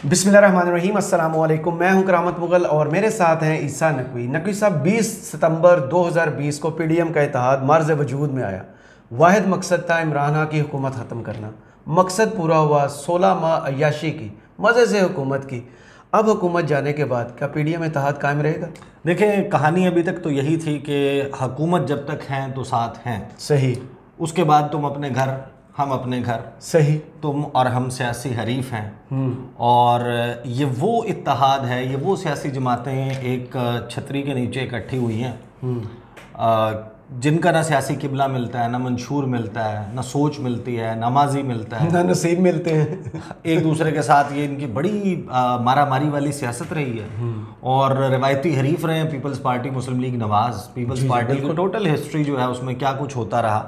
बिस्मिल्लाहिर्रहमानिर्रहीम, अस्सलामु अलैकुम। मैं हूं करामत मुगल और मेरे साथ हैं ईसा नकवी। नकवी साहब, 20 सितंबर 2020 को पीडीएम का इत्तेहाद मार्ज़ वजूद में आया। वाहिद मकसद था इमरान की हुकूमत ख़त्म करना। मकसद पूरा हुआ। 16 माह अय्याशी की, मज़े से हुकूमत की। अब हुकूमत जाने के बाद क्या पीडीएम इत्तेहाद कायम रहेगा? देखें, कहानी अभी तक तो यही थी कि हुकूमत जब तक हैं तो साथ हैं। सही। उसके बाद तुम अपने घर, हम अपने घर। सही। तुम और हम सियासी हरीफ हैं। और ये वो इत्तेहाद है, ये वो सियासी जमातें एक छतरी के नीचे इकट्ठी हुई हैं जिनका ना सियासी किबला मिलता है, ना मंशूर मिलता है, ना सोच मिलती है, ना माजी मिलता है, ना नसीब मिलते हैं। एक दूसरे के साथ ये इनकी बड़ी मारा मारी वाली सियासत रही है। और रिवायती हरीफ रहे हैं पीपल्स पार्टी, मुस्लिम लीग, नवाज। पीपल्स पार्टी की टोटल हिस्ट्री जो है उसमें क्या कुछ होता रहा।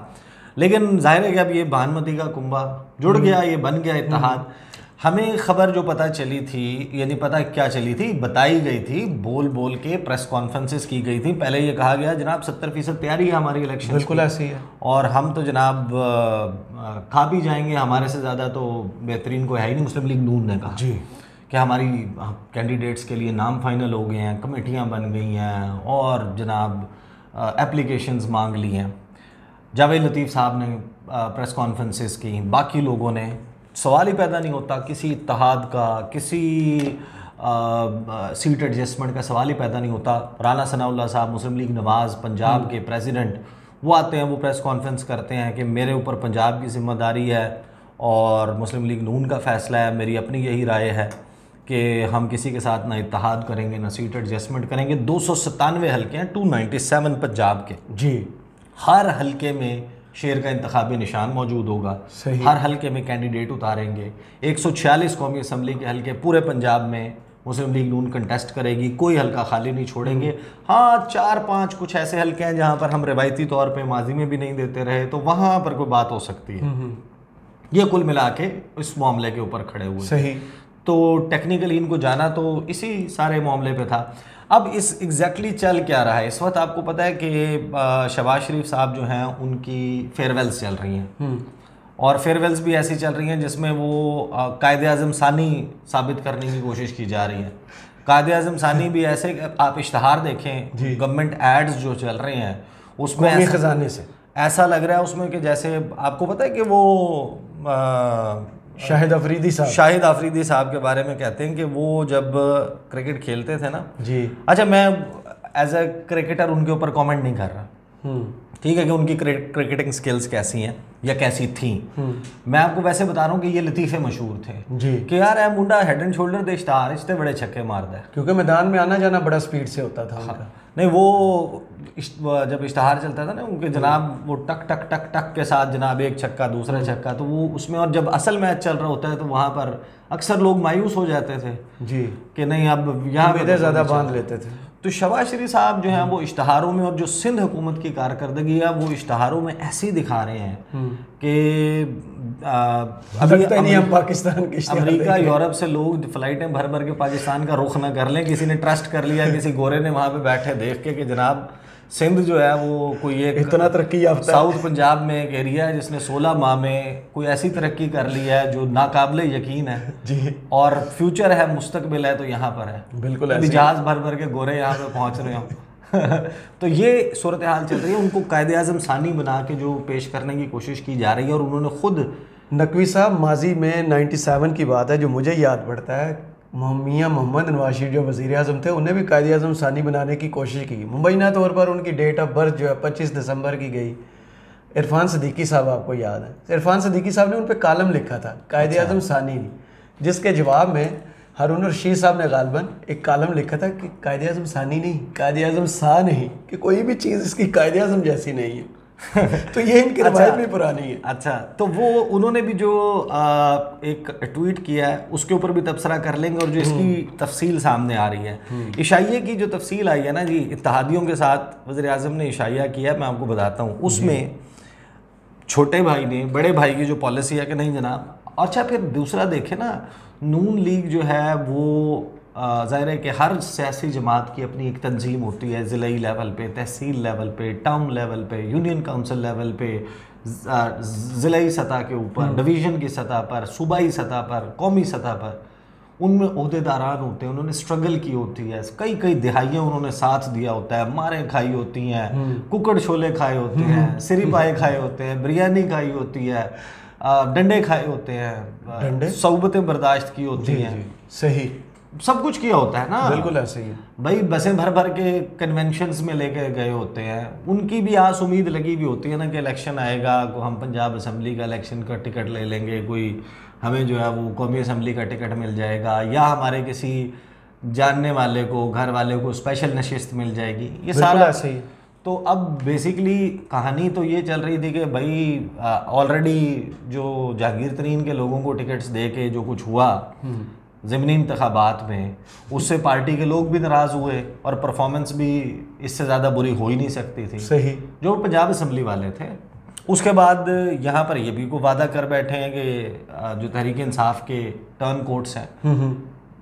लेकिन जाहिर है कि अब ये भानुमती का कुंभा जुड़ गया, ये बन गया इत्तेहाद। हमें खबर जो पता चली थी, यानी पता क्या चली थी, बताई गई थी, बोल बोल के प्रेस कॉन्फ्रेंसेस की गई थी। पहले ये कहा गया जनाब 70% तैयारी है हमारी इलेक्शन। बिल्कुल ऐसी है। और हम तो जनाब खा भी जाएंगे, हमारे से ज़्यादा तो बेहतरीन कोई है ही नहीं। मुस्लिम लीग नून ने कहा जी कि हमारी कैंडिडेट्स के लिए नाम फाइनल हो गए हैं, कमेटियाँ बन गई हैं और जनाब एप्लीकेशंस मांग ली हैं। जावेद लतीफ़ साहब ने प्रेस कॉन्फ्रेंसेस की, बाकी लोगों ने। सवाल ही पैदा नहीं होता किसी इत्तेहाद का, किसी सीट एडजस्टमेंट का सवाल ही पैदा नहीं होता। राना सनाउल्लाह साहब, मुस्लिम लीग नवाज़ पंजाब के प्रेसिडेंट, वो आते हैं, वो प्रेस कॉन्फ्रेंस करते हैं कि मेरे ऊपर पंजाब की ज़िम्मेदारी है और मुस्लिम लीग नून का फ़ैसला है। मेरी अपनी यही राय है कि हम किसी के साथ ना इत्तेहाद करेंगे, ना सीट एडजस्टमेंट करेंगे। 297 हल्के हैं, 297 पंजाब के। जी। हर हल्के में शेर का इंतखाबी निशान मौजूद होगा। सही। हर हल्के में कैंडिडेट उतारेंगे। 146 कौमी असम्बली के हल्के पूरे पंजाब में मुस्लिम लीग नून कंटेस्ट करेगी, कोई हल्का खाली नहीं छोड़ेंगे। हाँ, 4-5 कुछ ऐसे हल्के हैं जहाँ पर हम रिवायती तौर पे माजी में भी नहीं देते रहे, तो वहाँ पर कोई बात हो सकती है। ये कुल मिला के इस मामले के ऊपर खड़े हुए। सही। तो टेक्निकली इनको जाना तो इसी सारे मामले पे था। अब इस एग्जैक्टली चल क्या रहा है इस वक्त? आपको पता है कि शहबाज शरीफ साहब जो हैं उनकी फेयरवेल्स चल रही हैं। और फेयरवेल्स भी ऐसी चल रही हैं जिसमें वो कायदे आज़म सानी साबित करने की कोशिश की जा रही है। कायदे आज़म सानी भी ऐसे, आप इश्तहार देखें, गवर्नमेंट एड्स जो चल रहे हैं उसमें खजाने से ऐसा लग रहा है उसमें कि जैसे आपको पता है कि वो शाहिद अफरीदी साहब के बारे में कहते हैं कि वो जब क्रिकेट खेलते थे ना जी। अच्छा, मैं एज अ क्रिकेटर उनके ऊपर कमेंट नहीं कर रहा, ठीक है, कि उनकी क्रिकेटिंग स्किल्स कैसी हैं या कैसी थी। मैं आपको वैसे बता रहा हूँ कि ये लतीफ़े मशहूर थे जी कि यार है मुंडा हेड एंड शोल्डर दे इश्तहार इतने बड़े छक्के मारता है, क्योंकि मैदान में आना जाना बड़ा स्पीड से होता था उनका। नहीं, वो जब इश्तहार चलता था ना उनके, जनाब वो टक टक टक टक के साथ जनाब एक छक्का दूसरा छक्का, तो वो उसमें, और जब असल मैच चल रहा होता है तो वहाँ पर अक्सर लोग मायूस हो जाते थे जी कि नहीं अब यहाँ पे ज़्यादा बांध लेते थे। तो शहबाज शरीफ साहब जो हैं वो इश्तहारों में, और जो सिंध हुकूमत की कारकर्दगी है वो इश्तहारों में ऐसे दिखा रहे हैं कि अभी नहीं हम पाकिस्तान के अमेरिका यूरोप से लोग फ्लाइटें भर भर के पाकिस्तान का रुख ना कर लें। किसी ने ट्रस्ट कर लिया, किसी गोरे ने वहाँ पे बैठे देख के कि जनाब सिंध जो है वो कोई एक इतना तरक्की याफ्ता साउथ पंजाब में एक एरिया है जिसने 16 माह में कोई ऐसी तरक्की कर ली है जो नाकाबिले यकीन है जी। और फ्यूचर है, मुस्तकबिल है, तो यहाँ पर है। बिल्कुल अभी जहाज भर भर के गोरे यहाँ पे पहुँच रहे हो तो ये सूरत हाल चल रही है। उनको कायदे आज़म सानी बना के जो पेश करने की कोशिश की जा रही है, और उन्होंने खुद, नकवी साहब, माजी में 97 की बात है जो मुझे याद पड़ता है, मियां मोहम्मद नवाज शरीफ जो वज़ीर आज़म थे, उन्हें भी कायदे आज़म सानी बनाने की कोशिश की। मुबैना तौर पर उनकी डेट ऑफ बर्थ जो है 25 दिसंबर की गई। इरफान सदीकी साहब आपको याद है, इरफान सदीकी साहब ने उन पर कालम लिखा था कायदे आज़म सानी ने, जिसके जवाब में हारून रशीद साहब ने गालबन एक कालम लिखा था कि कायदे आज़म सानी नहीं, कायदे आज़म सा नहीं, कि कोई भी चीज़ इसकी कायदे आज़म जैसी नहीं है। तो ये इनकी रवायत भी पुरानी है। अच्छा, तो वो उन्होंने भी जो एक ट्वीट किया है उसके ऊपर भी तबसरा कर लेंगे, और जो इसकी तफसील सामने आ रही है, इशाइये की जो तफसील आई है ना जी, इत्तेहादियों के साथ वज़ीर आज़म ने इशाइया किया, मैं आपको बताता हूँ। उसमें छोटे भाई ने बड़े भाई की जो पॉलिसी है कि नहीं जनाब। अच्छा, फिर दूसरा देखें ना, नून लीग जो है वो ज़ाहिर है कि हर सियासी जमात की अपनी एक तंजीम होती है, ज़िलाई लेवल पे, तहसील लेवल पे, टाउन लेवल पे, यूनियन काउंसिल लेवल पे, ज़िलाई सतह के ऊपर, डिवीज़न की सतह पर, सूबाई सतह पर, कौमी सतह पर। उनमें ओहदेदारान होते हैं, उन्होंने स्ट्रगल की होती है, कई कई दिहाइयाँ उन्होंने साथ दिया होता है, मारें खाई होती हैं, कुकड़ छोले खाए होते हैं, सिरी पाए खाए होते हैं, बिरयानी खाई होती है, डंडे खाए होते हैं, सौबतें बर्दाश्त की होती हैं, सही सब कुछ किया होता है ना। बिल्कुल ऐसे ही है भाई, बसें भर भर के कन्वेंशंस में लेके गए होते हैं, उनकी भी आस उम्मीद लगी भी होती है ना कि इलेक्शन आएगा, को हम पंजाब असम्बली का इलेक्शन का टिकट ले लेंगे, कोई हमें जो है वो कौमी असम्बली का टिकट मिल जाएगा, या हमारे किसी जानने वाले को, घर वाले को स्पेशल नशिस्त मिल जाएगी, ये सारा ऐसे ही। तो अब बेसिकली कहानी तो ये चल रही थी कि भाई ऑलरेडी जो जहांगीर तरीन के लोगों को टिकट्स दे के जो कुछ हुआ ज़िमनी इंतखाबात में, उससे पार्टी के लोग भी नाराज़ हुए और परफॉर्मेंस भी इससे ज़्यादा बुरी हो ही नहीं सकती थी, सही, जो पंजाब असम्बली वाले थे। उसके बाद यहाँ पर ये भी को वादा कर बैठे हैं कि जो तहरीक इंसाफ के टर्न कोट्स हैं,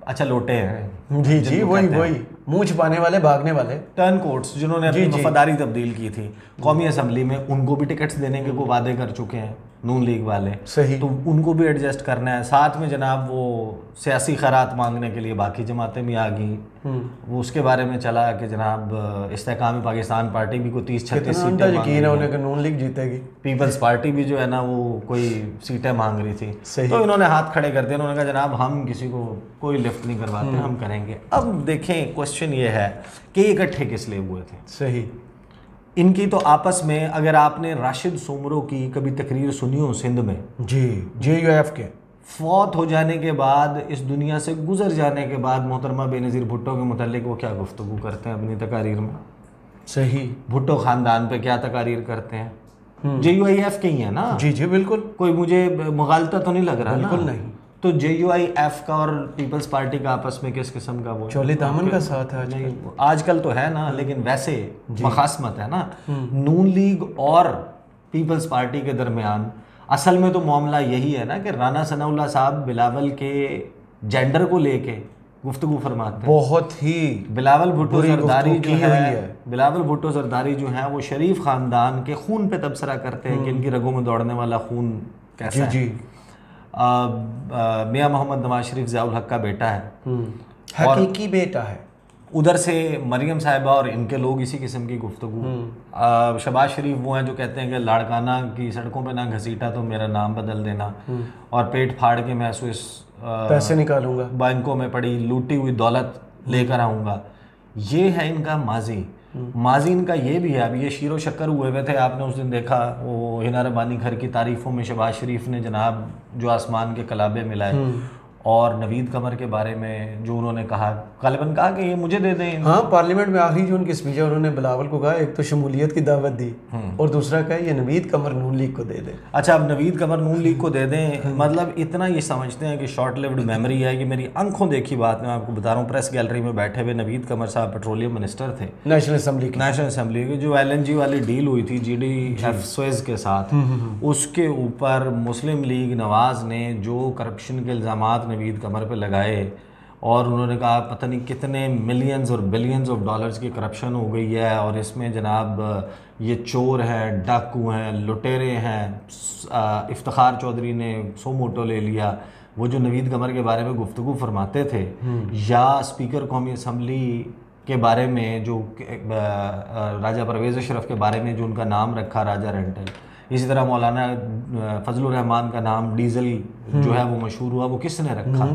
अच्छा लोटे हैं जी जी, वही मुंह छुपाने वाले, भागने वाले टर्न कोट्स, जिन्होंने अपनी वफादारी तब्दील की थी कौमी असम्बली में, उनको भी टिकट्स देने के वो वादे कर चुके हैं नून लीग वाले, सही, तो उनको भी एडजस्ट करना है। साथ में जनाब वो सियासी खैरात मांगने के लिए बाकी जमातें भी आ गई, वो उसके बारे में चला कि जनाब इस्तेहकाम पाकिस्तान पार्टी भी को 30-36 सीटें यकीन है उन्हें कि नून लीग जीतेगी, पीपल्स पार्टी भी जो है ना वो कोई सीटें मांग रही थी, सही। तो इन्होंने हाथ खड़े कर दिए, उन्होंने कहा जनाब हम किसी को कोई लिफ्ट नहीं करवाते, हम करेंगे। अब देखें क्वेश्चन ये है कि ये इकट्ठे किस लिए हुए थे। सही, इनकी तो आपस में, अगर आपने राशिद सोमरो की कभी तकरीर सुनी हो सिंध में, जी, JUF के फौत हो जाने के बाद, इस दुनिया से गुजर जाने के बाद मोहतरमा बेनज़ीर भुट्टो के मुतालिक वो क्या गुफ्तगू करते हैं अपनी तकारीर में, सही, भुट्टो ख़ानदान पे क्या तकारीर करते हैं, JUIF के ही है ना। जी जी बिल्कुल, कोई मुझे मुगालता तो नहीं लग रहा ना? बिल्कुल नहीं। तो JUIF का और पीपल्स पार्टी का आपस में किस किस्म का वो चोली दामन का साथ है आजकल? आजकल तो है ना, लेकिन वैसे मखासमत है ना नून लीग और पीपल्स पार्टी के दरमियान। असल में तो मामला यही है ना कि राना सनाउल्लाह साहब बिलावल के जेंडर को लेके गुफ्तगू फरमाते हैं, बहुत ही बिलावल भुट्टो जरदारी जो है, बिलावल भुट्टो जरदारी जो है वो शरीफ खानदान के खून पे तबसरा करते हैं कि इनकी रगों में दौड़ने वाला खून कैसा है। जी, मियाँ मोहम्मद नवाज शरीफ ज़ियाउल हक का बेटा है, हकीकी बेटा है। उधर से मरियम साहिबा और इनके लोग इसी किस्म की गुफ्तगू। शहबाज शरीफ वो हैं जो कहते हैं कि लाड़काना की सड़कों पे ना घसीटा तो मेरा नाम बदल देना, और पेट फाड़ के मैं पैसे निकालूंगा, बैंकों में पड़ी लूटी हुई दौलत लेकर आऊँगा। ये है इनका माजी। माजी इनका ये भी है, अब ये शीरो शक्कर हुए थे, आपने उस दिन देखा वो हिना रबानी घर की तारीफ़ों में शहबाज शरीफ ने जनाब जो आसमान के कलाबे मिलाए, और नवीद कमर के बारे में जो उन्होंने कहा, गालिबन कहा कि ये मुझे दे दें। हाँ, पार्लियामेंट में आखिरी जो उनकी स्पीच है उन्होंने बिलावल को कहा एक तो शमूलियत की दावत दी, और दूसरा कहा ये नवीद कमर नून लीग को दे दें। अच्छा, अब नवीद कमर नून लीग को दे दें, मतलब इतना ये समझते हैं कि शॉर्ट लिव्ड मेमोरी है। कि मेरी आंखों देखी बात मैं आपको बता रहा हूँ, प्रेस गैलरी में बैठे हुए नवीद कमर साहब पेट्रोलियम मिनिस्टर थे नेशनल असम्बली की, जो LNG वाली डील हुई थी GDF स्वेज के साथ, उसके ऊपर मुस्लिम लीग नवाज ने जो करप्शन के इल्ज़ामात नवीद कमर पे लगाए, और उन्होंने कहा पता नहीं कितने मिलियंस और बिलियंस ऑफ डॉलर्स की करप्शन हो गई है, और इसमें जनाब ये चोर हैं, डाकू हैं, लुटेरे हैं। इफ्तिखार चौधरी ने सो मोटो ले लिया। वो जो नवीद कमर के बारे में गुफ्तगू फरमाते थे, या स्पीकर कौमी असम्बली के बारे में जो राजा परवेज़ अशरफ के बारे में जो उनका नाम रखा राजा रेंटल, इसी तरह मौलाना फजलुर रहमान का नाम डीजल जो है वो मशहूर हुआ, वो किसने रखा?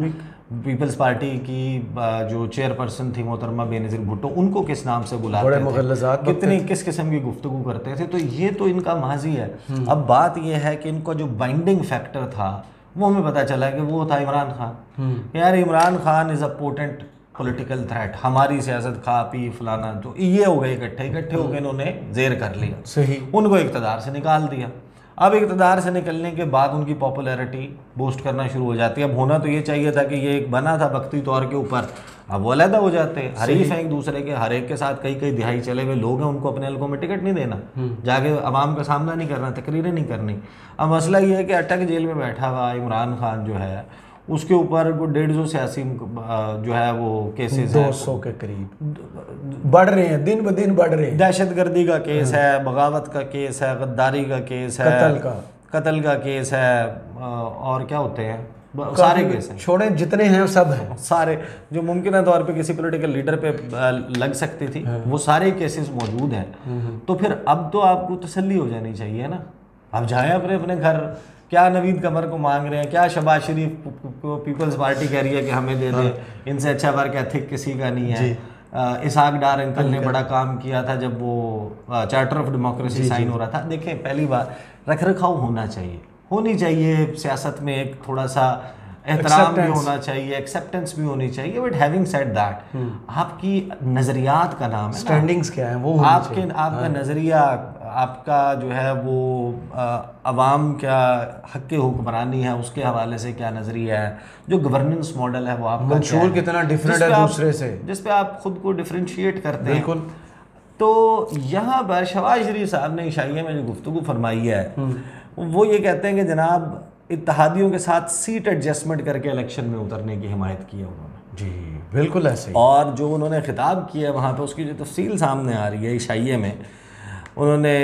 पीपल्स पार्टी की जो चेयरपर्सन थी मोहतरमा बेनज़ीर भुट्टो, उनको किस नाम से बुलाते थे, कितनी किस किस्म की गुफ्तगू करते थे। तो ये तो इनका माजी है। अब बात ये है कि इनका जो बाइंडिंग फैक्टर था वो हमें पता चला कि वो था इमरान खान। यार Imran Khan is a potent political threat, हमारी सियासत खा पी फलाना, तो ये हो गए इकट्ठे होकर इन्होंने जेर कर लिया, सही, उनको इक़्तिदार से निकाल दिया। अब इक़्तिदार से निकलने के बाद उनकी पॉपुलैरिटी बूस्ट करना शुरू हो जाती है। अब होना तो ये चाहिए था कि ये एक बना था वक्ती तौर के ऊपर, अब वो अलहदा हो जाते हैं, हरीफ हैं एक दूसरे के, हर एक के साथ कई कई दिहाई चले हुए लोग हैं, उनको अपने हल्कों में टिकट नहीं देना, जाके अवाम का सामना नहीं करना, तकरीरें नहीं करनी। अब मसला ये है कि अटक जेल में बैठा हुआ इमरान खान जो है, उसके ऊपर 150 सियासी जो है वो केसेस 200 के करीब बढ़ रहे हैं, दिन ब दिन बढ़ रहे हैं। दहशतगर्दी का केस है, बगावत का केस है, गद्दारी का केस है, कत्ल का केस है, और क्या होते हैं सारे केस हैं, छोड़े जितने हैं सब हैं, सारे जो मुमकिन तौर पे किसी पॉलिटिकल लीडर पे लग सकती थी वो सारे केसेस मौजूद हैं। तो फिर अब तो आपको तसल्ली हो जानी चाहिए ना, आप जाएं अपने अपने घर। क्या नवीद कमर को मांग रहे हैं, क्या शहबाज शरीफ को पीपल्स पार्टी कह रही है कि हमें दे दें, इनसे अच्छा वर्क एथिक किसी का नहीं है। इसहाक डार अंकल ने बड़ा काम किया था जब वो चार्टर ऑफ डेमोक्रेसी साइन हो रहा था। देखें, पहली बार रख रखाव होनी चाहिए सियासत में, एक थोड़ा सा एहतराम भी होना चाहिए, एक्सेप्टेंस भी होनी चाहिए। बट हैविंग सेड दैट, आपकी नज़रियात का नाम है, स्टैंडिंग्स क्या है वो आपका नज़रिया, आपका जो है वो अवाम क्या हक के हुक्मरानी है उसके हवाले से क्या नज़रिया है, जो गवर्नेंस मॉडल है वो आपका मंशूर कितना डिफरेंट है दूसरे से, जिस पे आप खुद को डिफरेंशिएट करते हैं। बिल्कुल। तो यहाँ पर शहबाज शरीफ साहब ने इशाइया में जो गुफ्तगू फरमाई है वो ये कहते हैं कि जनाब इत्तेहादियों के साथ सीट एडजस्टमेंट करके इलेक्शन में उतरने की हिमायत की है उन्होंने। जी बिल्कुल ऐसे। और जो उन्होंने खिताब किया है वहाँ पे उसकी जो तफसील सामने आ रही है इशाइये में, उन्होंने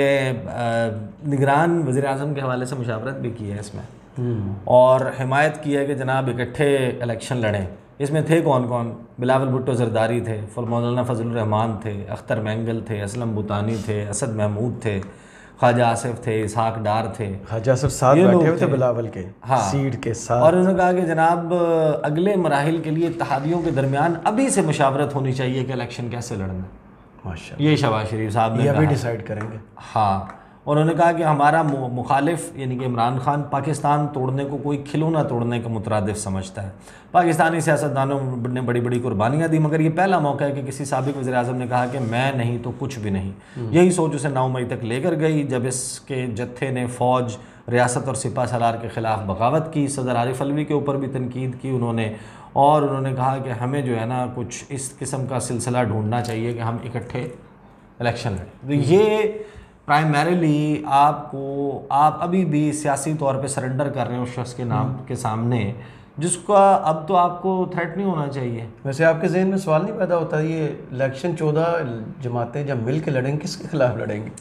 निगरान वज़ीर आज़म के हवाले से मुशावरत भी की है इसमें और हिमायत की है कि जनाब इकट्ठे इलेक्शन लड़ें। इसमें थे कौन कौन? बिलावल भुट्टो जरदारी थे, मौलाना फजलुर रहमान थे, अख्तर मैंगल थे, असलम बुतानी थे, असद महमूद थे, ख्वाजा आसिफ थे, इसहाक डार थे। ख्वाजा आसिफ साथ बैठे हुए थे बिलावल के, हाँ, सीट के साथ। और उन्होंने कहा कि जनाब अगले मराहिल के लिए इत्तेहादियों के दरमियान अभी से मुशावरत होनी चाहिए कि इलेक्शन कैसे लड़ना। माशाअल्लाह, ये शहबाज शरीफ साहब ने अभी डिसाइड करेंगे। हाँ, उन्होंने कहा कि हमारा मुखालिफ यानी कि इमरान खान पाकिस्तान तोड़ने को कोई खिलौना तोड़ने का मुतरादिफ समझता है। पाकिस्तानी सियासतदानों ने बड़ी बड़ी कुर्बानियाँ दी, मगर ये पहला मौका है कि किसी साबिक वज़ीर आज़म ने कहा कि मैं नहीं तो कुछ भी नहीं। यही सोच उसे 9 मई तक लेकर गई जब इसके जत्थे ने फ़ौज, रियासत और सिपा सलार के ख़िलाफ़ बगावत की। सदर आरिफ अलवी के ऊपर भी तनकीद की उन्होंने, और उन्होंने कहा कि हमें जो है ना कुछ इस किस्म का सिलसिला ढूंढना चाहिए कि हम इकट्ठे इलेक्शन लड़ें। तो ये प्राइमरीली आप अभी भी सियासी तौर पे सरेंडर कर रहे हो उस शख्स के नाम के सामने जिसका अब तो आपको थ्रेट नहीं होना चाहिए। वैसे आपके जहन में सवाल नहीं पैदा होता ये इलेक्शन 14 जमातें जब मिल के लड़ेंगे किसके खिलाफ लड़ेंगे?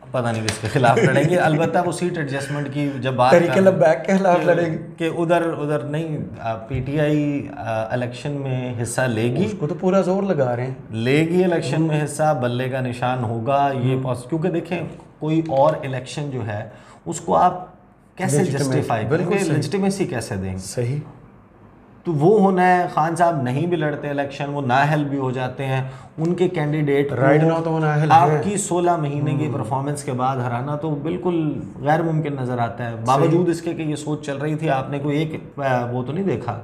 पता नहीं किसके खिलाफ लड़ेंगे। अलबत्ता वो सीट एडजस्टमेंट की जब बात बैक के खिलाफ लड़ेंगे कि उधर नहीं, पीटीआई इलेक्शन में हिस्सा लेगी, उसको तो पूरा जोर लगा रहे हैं, लेगी इलेक्शन में हिस्सा, बल्ले का निशान होगा ये। क्योंकि देखें कोई और इलेक्शन जो है उसको आप कैसे जस्टिफाई करेंगे, लेजिटिमेसी कैसे देंगे? सही। तो वो होना है, खान साहब नहीं भी लड़ते इलेक्शन, वो नाअहल भी हो जाते हैं, उनके कैंडिडेट राइट नाउ तो वो नाअहल है। आपकी 16 महीने की परफॉर्मेंस के बाद हराना तो बिल्कुल गैर मुमकिन नज़र आता है। बावजूद इसके कि ये सोच चल रही थी, आपने कोई एक वो तो नहीं देखा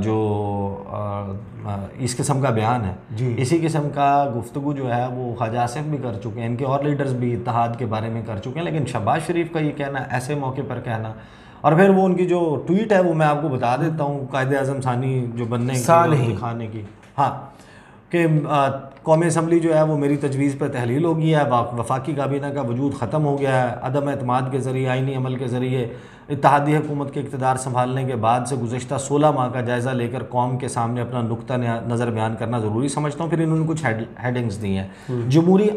जो इस किस्म का बयान है, इसी किस्म का गुफ्तगू जो है वो ख्वाजा आसिफ भी कर चुके हैं, इनके और लीडर्स भी इत्तेहाद के बारे में कर चुके हैं। लेकिन शहबाज शरीफ का ये कहना, ऐसे मौके पर कहना, और फिर वो उनकी जो ट्वीट है वो मैं आपको बता देता हूँ, कायदे आज़म सानी जो बनने की दिखाने की, हाँ, कि कौमी असम्बली जो है वो मेरी तजवीज़ पर तहलील हो गई है, वफाकी काबीना का वजूद ख़त्म हो गया है, अदम एतमाद के ज़रिए, आइनी अमल के ज़रिए इत्तेहादी हुकूमत के इक़्तिदार संभालने के बाद से गुज़श्ता 16 माह का जायज़ा लेकर कौम के सामने अपना नुक्ता नज़र बयान करना ज़रूरी समझता हूँ। फिर इन्होंने कुछ हेडिंग्स दी हैं। जमहूरी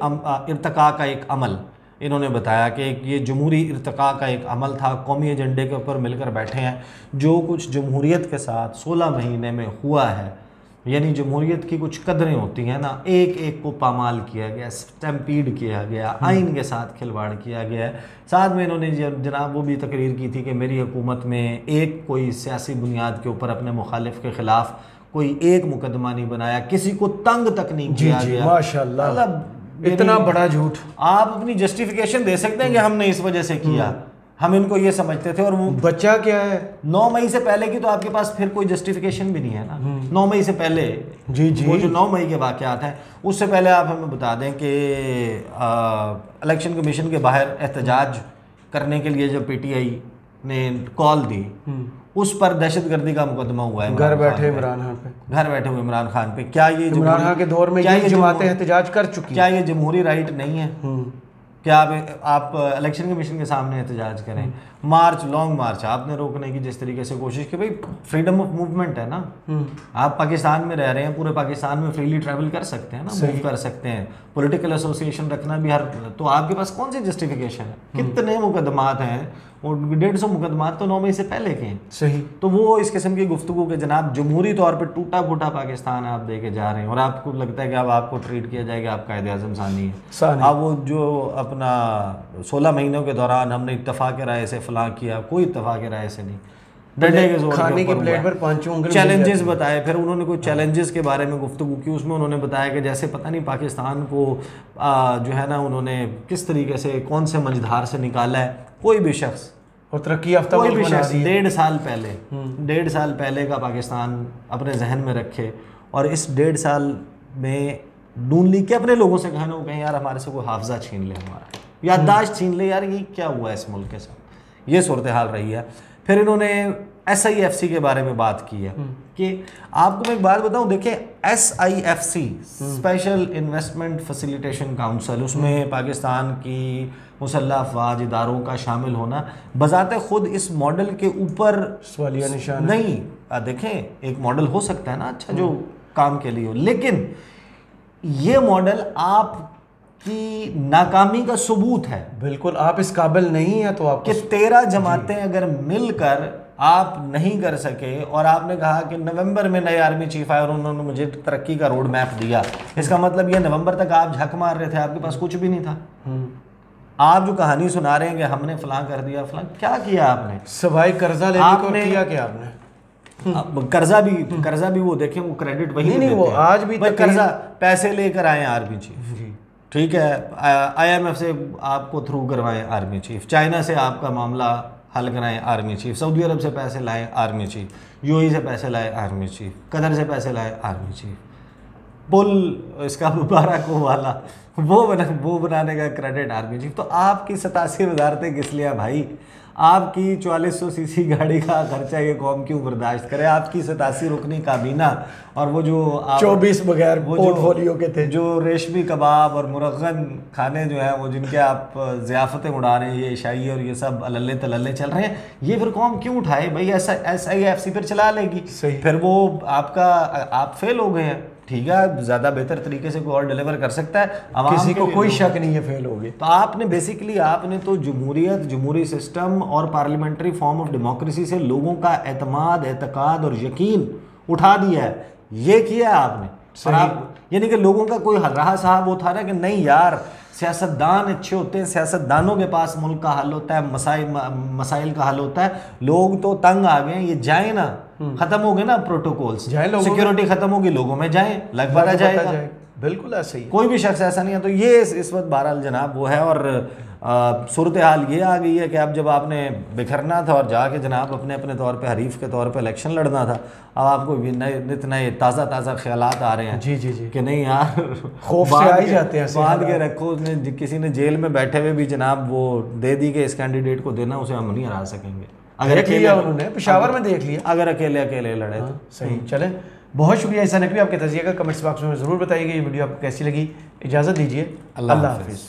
इर्तिका का एक अमल, इन्होंने बताया कि ये जमहूरी इर्तिका का एक अमल था, कौमी एजेंडे के ऊपर मिलकर बैठे हैं। जो कुछ जमहूरियत के साथ 16 महीने में हुआ है, यानी जमहूरियत की कुछ कदरें होती हैं ना, एक एक को पामाल किया गया, स्टैम्पीड किया गया, आइन के साथ खिलवाड़ किया गया है। साथ में इन्होंने जनाब वो भी तकरीर की थी कि मेरी हुकूमत में एक कोई सियासी बुनियाद के ऊपर अपने मुखालिफ के ख़िलाफ़ कोई एक मुकदमा नहीं बनाया, किसी को तंग तक नहीं किया गया। माशाअल्लाह, इतना बड़ा झूठ। आप अपनी जस्टिफिकेशन दे सकते हैं कि हमने इस वजह से किया, हम इनको ये समझते थे। और वो बच्चा क्या है, 9 मई से पहले की तो आपके पास फिर कोई जस्टिफिकेशन भी नहीं है ना। 9 मई से पहले वो जो 9 मई के वाक़यात हैं, उससे पहले आप हमें बता दें कि इलेक्शन कमीशन के बाहर एहतजाज करने के लिए जब पीटीआई ने कॉल दी, उस पर दहशतगर्दी का मुकदमा हुआ है। घर बैठे इमरान खान पे, घर बैठे हुए इमरान खान पे। क्या ये इमरान खान के दौर में ये जमातें एहतजाज कर चुकी, क्या ये जमहूरी राइट नहीं है? कि आप इलेक्शन कमीशन के सामने एहतजाज करें, मार्च, लॉन्ग मार्च आपने रोकने की जिस तरीके से कोशिश की, भाई फ्रीडम ऑफ मूवमेंट है ना, आप पाकिस्तान में रह रहे हैं, पूरे पाकिस्तान में फ्रीली ट्रैवल कर सकते हैं ना, मूव कर सकते हैं, पॉलिटिकल एसोसिएशन रखना भी हर, तो आपके पास कौन सी जस्टिफिकेशन है? कितने मुकदमात हैं, और 150 मुकदमात तो 9 मई से पहले के हैं। सही। तो वो इस किस्म की गुफ्तगू के जनाब जमहूरी तौर पे टूटा फूटा पाकिस्तान आप देके जा रहे हैं, और आपको लगता है कि अब आपको ट्रीट किया जाएगा, आप कायदे आज़म सानी है। अब वो जो अपना 16 महीनों के दौरान हमने इत्तफाक राय से फलां किया, कोई इत्तफाक राय से नहीं, डंडे के जोर खाने की प्लेट पर 5 उंगली चैलेंजेस बताए। फिर उन्होंने कोई चैलेंजेस के बारे में गुफ्तगू की, उसमें उन्होंने बताया कि जैसे पता नहीं पाकिस्तान को जो है ना उन्होंने किस तरीके से कौन से मंझधार से निकाला है, कोई भी शख्स, और तरक्की याफ्ता कोई भी शख्स 1.5 साल पहले का पाकिस्तान अपने जहन में रखे, और इस 1.5 साल में ढूंढ ली के अपने लोगों से कहना, वो कहें यार हमारे से कोई हाफजा छीन ले, हमारा याददाश्त छीन ले, यार ये क्या हुआ है इस मुल्क के साथ, ये सूरत हाल रही है। फिर इन्होंने SIFC के बारे में बात की है कि आपको मैं एक बात बताऊं, देखिए SIFC special investment facilitation council, उसमें पाकिस्तान की मुसल्लह अफवाज इदारों का शामिल होना बजाते खुद इस मॉडल के ऊपर सवालिया निशान नहीं। देखें एक मॉडल हो सकता है ना अच्छा जो काम के लिए हो, लेकिन ये मॉडल आपकी नाकामी का सबूत है। बिल्कुल, आप इस काबिल नहीं है तो आप कि 13 जमातें अगर मिलकर आप नहीं कर सके, और आपने कहा कि नवंबर में नए आर्मी चीफ आए और उन्होंने मुझे तरक्की का रोड मैप दिया, इसका मतलब ये नवंबर तक आप झक मार रहे थे, आपके पास कुछ भी नहीं था। आप जो कहानी सुना रहे हैं कि हमने फलां कर दिया, फलां क्या किया आपने? सवाई कर्जा लेने को किया क्या आपने? कर्जा भी वो देखें, वो क्रेडिट वही नहीं, वो आज भी कर्जा पैसे लेकर आए आर्मी चीफ, ठीक है, IMF से आपको थ्रू करवाएं आर्मी चीफ, चाइना से आपका मामला हल कराएं आर्मी चीफ, सऊदी अरब से पैसे लाएं आर्मी चीफ, UAE से पैसे लाए आर्मी चीफ, कतर से पैसे लाए आर्मी चीफ, पुल इसका मुबारक हो वाला वो बनाने का क्रेडिट आर्मी चीफ। तो आपकी 87 वजारतें किस लिए भाई? आपकी 4400 सीसी गाड़ी का खर्चा ये कौम क्यों बर्दाश्त करे? आपकी 87 रुकनी काबीना और वो जो 24 बगैर पोर्टफोलियो के थे, जो रेशमी कबाब और मुरगन खाने जो है वो जिनके आप ज़ियाफ़तें उड़ा रहे हैं, ये ईशाई और ये सब अल्ले तल्ले चल रहे हैं, ये फिर कौम क्यों उठाए भाई? ऐसा SIFC फिर चला लेगी, फिर वो आप फेल हो गए हैं, ठीक है, ज़्यादा बेहतर तरीके से कोई और डिलीवर कर सकता है, किसी को कोई शक नहीं है फेल हो गए। तो आपने बेसिकली आपने तो जमहूरियत, जमहूरी सिस्टम और पार्लियामेंट्री फॉर्म ऑफ डेमोक्रेसी से लोगों का एतमाद, एतकाद और यकीन उठा दिया है, ये किया आपने। और आप यानी कि लोगों का कोई रहा साहब वो था ना कि नहीं यार सियासतदान अच्छे होते हैं, सियासतदानों के पास मुल्क का हल होता है, मसाइल का हल होता है, लोग तो तंग आ गए, ये जाए ना, खत्म हो गए ना प्रोटोकॉल्स, सिक्योरिटी खत्म होगी, लोगों में जाए लग पता जाएगा। बिल्कुल ऐसा ही, कोई भी शख्स ऐसा नहीं है। तो ये इस वक्त बहरहाल जनाब वो है, और सूरत हाल ये आ गई है कि अब जब आपने बिखरना था और जाके जनाब अपने अपने तौर पे हरीफ के तौर पे इलेक्शन लड़ना था, अब आपको नए ताज़ा ख्यालात आ रहे हैं जी जी जी कि नहीं यार खौफ से आ ही जाते हैं, बांध के रखो। उसने किसी ने जेल में बैठे हुए भी जनाब वो दे दी कि इस कैंडिडेट को देना, उसे हम नहीं हरा सकेंगे। अगर अकेले उन्होंने पेशावर में देख लिया, अगर अकेले लड़े तो सही। चले, बहुत शुक्रिया ईसा नकवी, आपके तजिया का कमेंट्स बॉक्स में ज़रूर बताइएगा। ये वीडियो आपको कैसी लगी? इजाज़त दीजिए, अल्लाह हाफिज़।